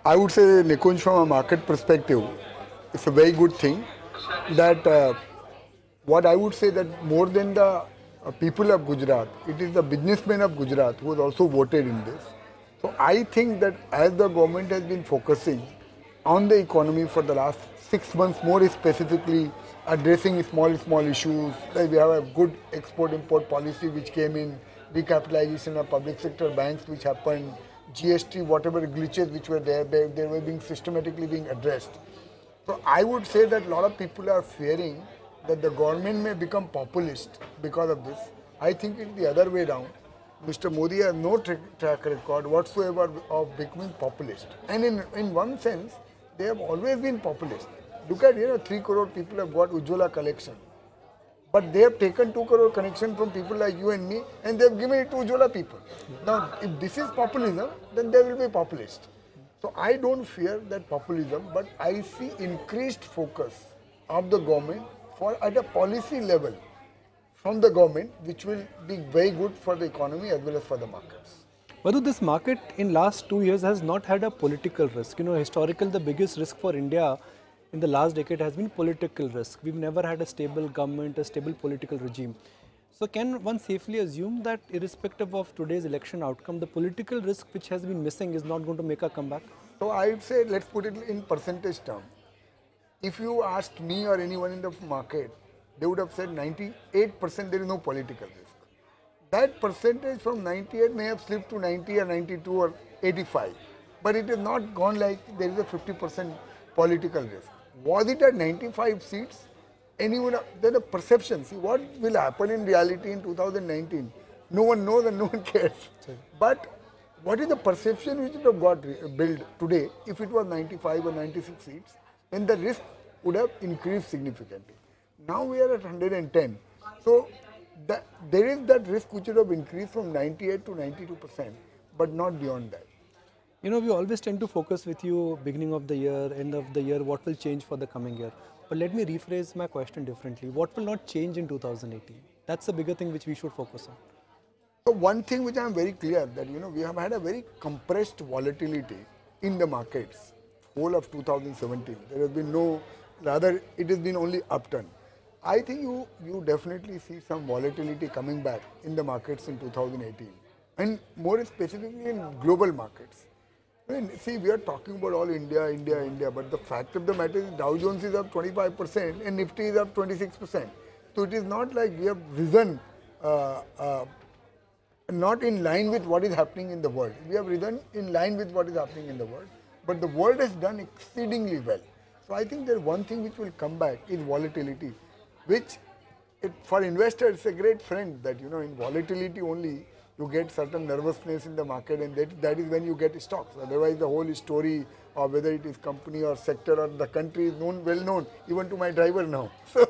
I would say, Nikunj, from a market perspective, it's a very good thing that what I would say that more than the people of Gujarat, it is the businessmen of Gujarat who has also voted in this. So I think that as the government has been focusing on the economy for the last 6 months, more specifically addressing small issues, like we have a good export-import policy which came in, recapitalization of public sector banks which happened, GST, whatever glitches which were there, they were being systematically being addressed. So I would say that a lot of people are fearing that the government may become populist because of this. I think it's the other way around. Mr. Modi has no track record whatsoever of becoming populist. And in one sense, they have always been populist. Look at, 3 crore people have got Ujjwala collection. But they have taken 2 crore connection from people like you and me and they have given it to Ujjwala people. Now, if this is populism, then they will be populist. So I don't fear that populism, but I see increased focus of the government at a policy level from the government, which will be very good for the economy as well as for the markets. Madhu, this market in last 2 years has not had a political risk. Historically, the biggest risk for India in the last decade has been political risk. We've never had a stable government, a stable political regime. So can one safely assume that irrespective of today's election outcome, the political risk which has been missing is not going to make a comeback? So I would say, let's put it in percentage term. If you asked me or anyone in the market, they would have said 98% there is no political risk. That percentage from 98 may have slipped to 90 or 92 or 85. But it has not gone like there is a 50% political risk. Was it at 95 seats? Anyone, then the perception, see what will happen in reality in 2019, no one knows and no one cares. Sure. But what is the perception which it have got built today? If it was 95 or 96 seats, then the risk would have increased significantly. Now we are at 110. So there is that risk which would have increased from 98 to 92%, but not beyond that. We always tend to focus with you beginning of the year, end of the year, what will change for the coming year. But let me rephrase my question differently. What will not change in 2018? That's the bigger thing which we should focus on. So one thing which I am very clear that we have had a very compressed volatility in the markets whole of 2017. There has been no, rather it has been only upturn. I think you definitely see some volatility coming back in the markets in 2018 and more specifically in global markets. See, we are talking about all India, but the fact of the matter is Dow Jones is up 25% and Nifty is up 26%. So it is not like we have risen not in line with what is happening in the world. We have risen in line with what is happening in the world, but the world has done exceedingly well. So I think there is one thing which will come back is volatility, which for investors is a great friend that in volatility only you get certain nervousness in the market and that is when you get stocks. Otherwise the whole story of whether it is company or sector or the country is well known even to my driver now. So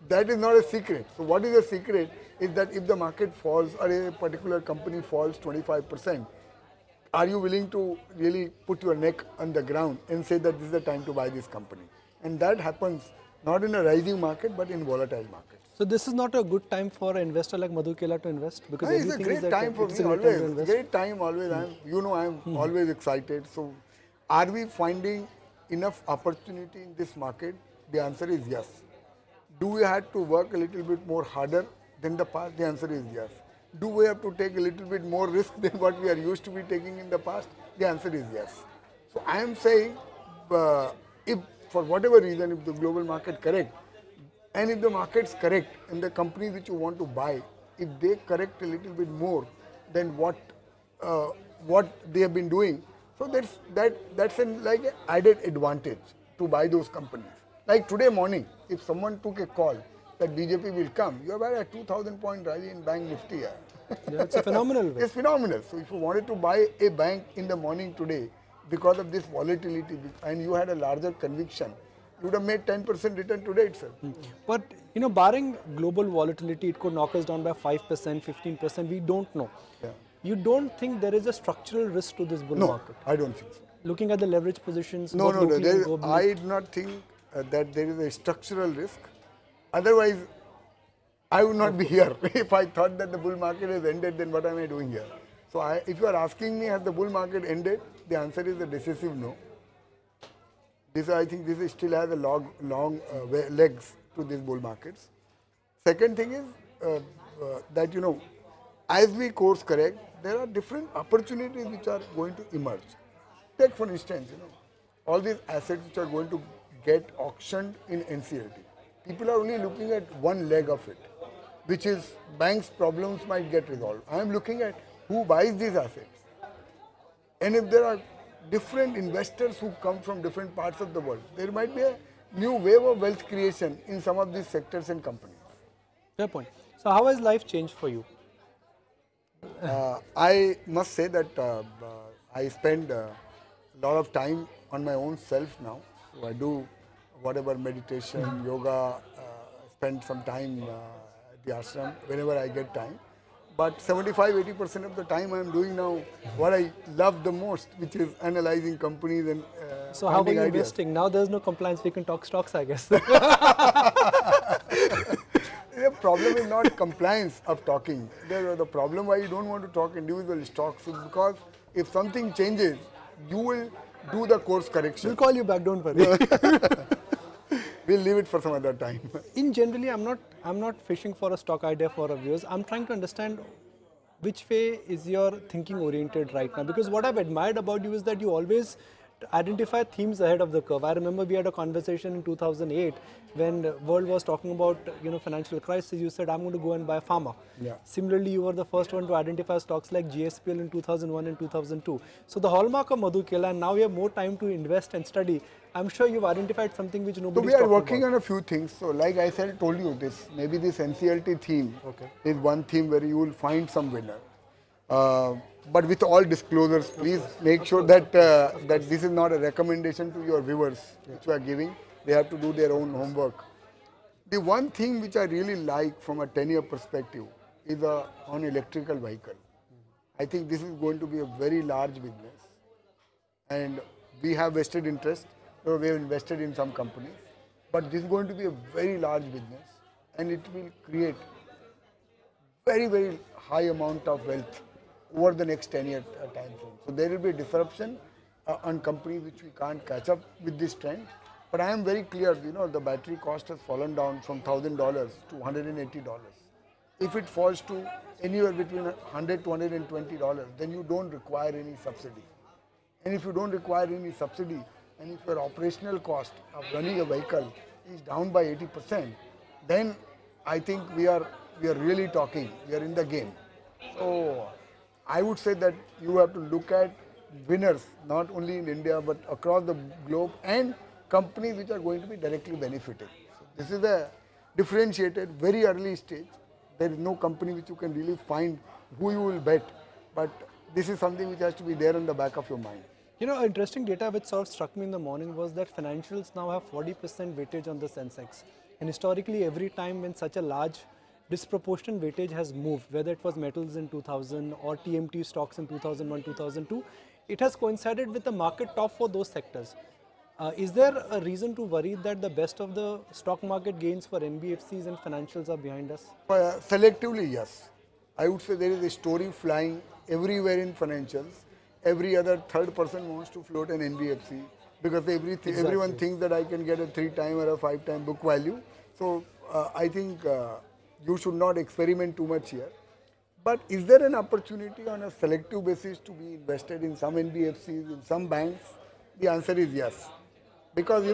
that is not a secret. So what is a secret is that if the market falls or a particular company falls 25%, are you willing to really put your neck on the ground and say that this is the time to buy this company? And that happens not in a rising market but in volatile markets. So this is not a good time for an investor like Madhu Kela to invest? Because it's a great time for me always. Great time always. I'm always excited. So are we finding enough opportunity in this market? The answer is yes. Do we have to work a little bit more harder than the past? The answer is yes. Do we have to take a little bit more risk than what we are used to be taking in the past? The answer is yes. So I am saying if for whatever reason, if the global market correct, and if the market's correct and the companies which you want to buy, if they correct a little bit more than what they have been doing, so that's like an added advantage to buy those companies. Like today morning, if someone took a call that BJP will come, you have had a 2,000 point rally in Bank Nifty. Yeah, it's a phenomenal. It's phenomenal. So if you wanted to buy a bank in the morning today because of this volatility and you had a larger conviction, you would have made 10% return today itself. But barring global volatility, it could knock us down by 5%, 15%. We don't know. Yeah. You don't think there is a structural risk to this bull market? No, I don't think so. Looking at the leverage positions, no. I do not think that there is a structural risk. Otherwise, I would not be here. If I thought that the bull market has ended, then what am I doing here? So if you are asking me, has the bull market ended? The answer is a decisive no. This, I think this still has a long legs to these bull markets. Second thing is that, as we course correct, there are different opportunities which are going to emerge. Take for instance, all these assets which are going to get auctioned in NCLT. People are only looking at one leg of it, which is banks' problems might get resolved. I am looking at who buys these assets. And if there are different investors who come from different parts of the world, there might be a new wave of wealth creation in some of these sectors and companies. Fair point. So how has life changed for you? I must say that I spend a lot of time on my own self now. So I do whatever meditation, yoga, spend some time at the ashram whenever I get time. But 75–80% of the time I am doing now what I love the most, which is analyzing companies and so how are you ideas. investing? Now there's no compliance, we can talk stocks, I guess. The problem is not compliance of talking. The problem why you don't want to talk individual stocks is because if something changes, you will do the course correction. We'll call you back, don't worry. We'll leave it for some other time. In generally, I'm not fishing for a stock idea for our viewers. I'm trying to understand which way is your thinking oriented right now. Because what I've admired about you is that you always identify themes ahead of the curve. I remember we had a conversation in 2008 when the world was talking about financial crisis. You said, I'm going to go and buy pharma. Yeah. Similarly, you were the first one to identify stocks like GSPL in 2001 and 2002. So the hallmark of Madhu Kela, and now you have more time to invest and study. I'm sure you've identified something which nobody is talking about. So we are working on a few things. So like I said, told you this, maybe this NCLT theme is one theme where you will find some winner. But with all disclosures, please make sure that that this is not a recommendation to your viewers which we are giving. They have to do their own homework. The one thing which I really like from a 10-year perspective is on electrical vehicle. I think this is going to be a very large business, and we have vested interest. So we have invested in some companies, but this is going to be a very large business, and it will create very high amount of wealth over the next 10-year time frame. So there will be disruption on companies which we can't catch up with this trend. But I am very clear, the battery cost has fallen down from $1,000 to $180. If it falls to anywhere between $100 to $120, then you don't require any subsidy. And if you don't require any subsidy, and if your operational cost of running a vehicle is down by 80%, then I think we are really talking, we are in the game. So I would say that you have to look at winners, not only in India, but across the globe, and companies which are going to be directly benefited. So this is a differentiated, very early stage. There is no company which you can really find who you will bet, but this is something which has to be there on the back of your mind. Interesting data which sort of struck me in the morning was that financials now have 40% weightage on the Sensex. And historically, every time when such a large disproportionate weightage has moved, whether it was metals in 2000 or TMT stocks in 2001, 2002, it has coincided with the market top for those sectors. Is there a reason to worry that the best of the stock market gains for NBFCs and financials are behind us? Selectively, yes. I would say there is a story flying everywhere in financials. Every other third person wants to float an NBFC because everyone thinks that I can get a 3-time or a 5-time book value. So I think you should not experiment too much here. But is there an opportunity on a selective basis to be invested in some NBFCs, in some banks? The answer is yes. Because,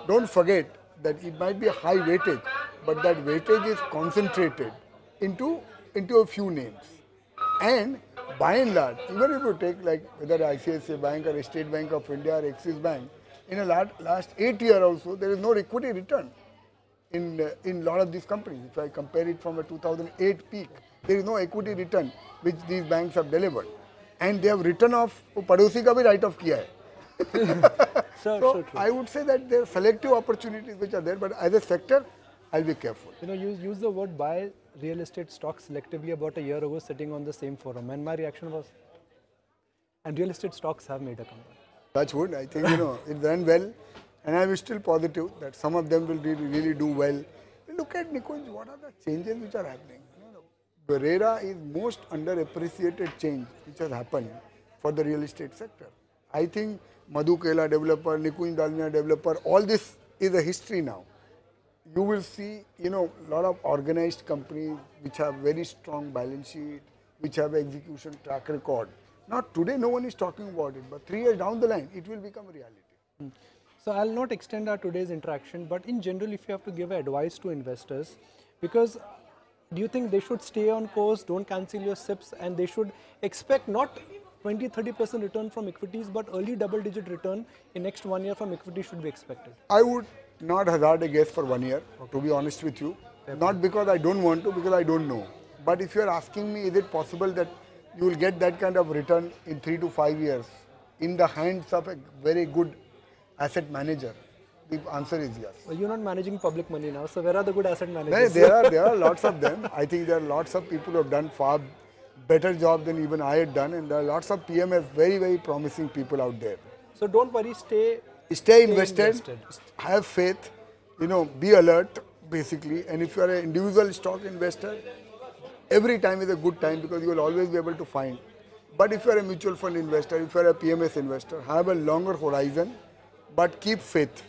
don't forget that it might be a high weightage, but that weightage is concentrated into a few names. And by and large, even if you take like whether ICICI Bank or State Bank of India or Axis Bank, in a last 8 years also, there is no equity return in a lot of these companies. If I compare it from a 2008 peak, there is no equity return which these banks have delivered. And they have written off, Padosi ka bhi write off kiya hai. So I would say that there are selective opportunities which are there, but as a sector, I'll be careful. You use the word buy real estate stocks selectively about a year ago sitting on the same forum, and my reaction was, and real estate stocks have made a comeback. Touch wood, I think it ran well, and I was still positive that some of them will really do well. Look at Nikunj, what are the changes which are happening? The RERA is most underappreciated change which has happened for the real estate sector. I think Madhu Kela developer, Nikunj Dalmia developer, all this is a history now. You will see, a lot of organized companies which have very strong balance sheet, which have execution track record. Not today, no one is talking about it, but 3 years down the line, it will become a reality. So I'll not extend our today's interaction, but in general, if you have to give advice to investors, because do you think they should stay on course, don't cancel your SIPs, and they should expect not 20-30% return from equities, but early double-digit return in next 1 year from equity should be expected? I would not hazard a guess for 1 year, to be honest with you. Not because I don't want to, because I don't know. But if you are asking me, is it possible that you will get that kind of return in 3 to 5 years in the hands of a very good asset manager? The answer is yes. Well, you're not managing public money now, so where are the good asset managers? There are lots of them. I think there are lots of people who have done far better job than even I had done, and there are lots of PMS, very, very promising people out there. So don't worry, stay invested, have faith, be alert basically, and if you are an individual stock investor, every time is a good time because you will always be able to find. But if you are a mutual fund investor, if you are a PMS investor, have a longer horizon, but keep faith.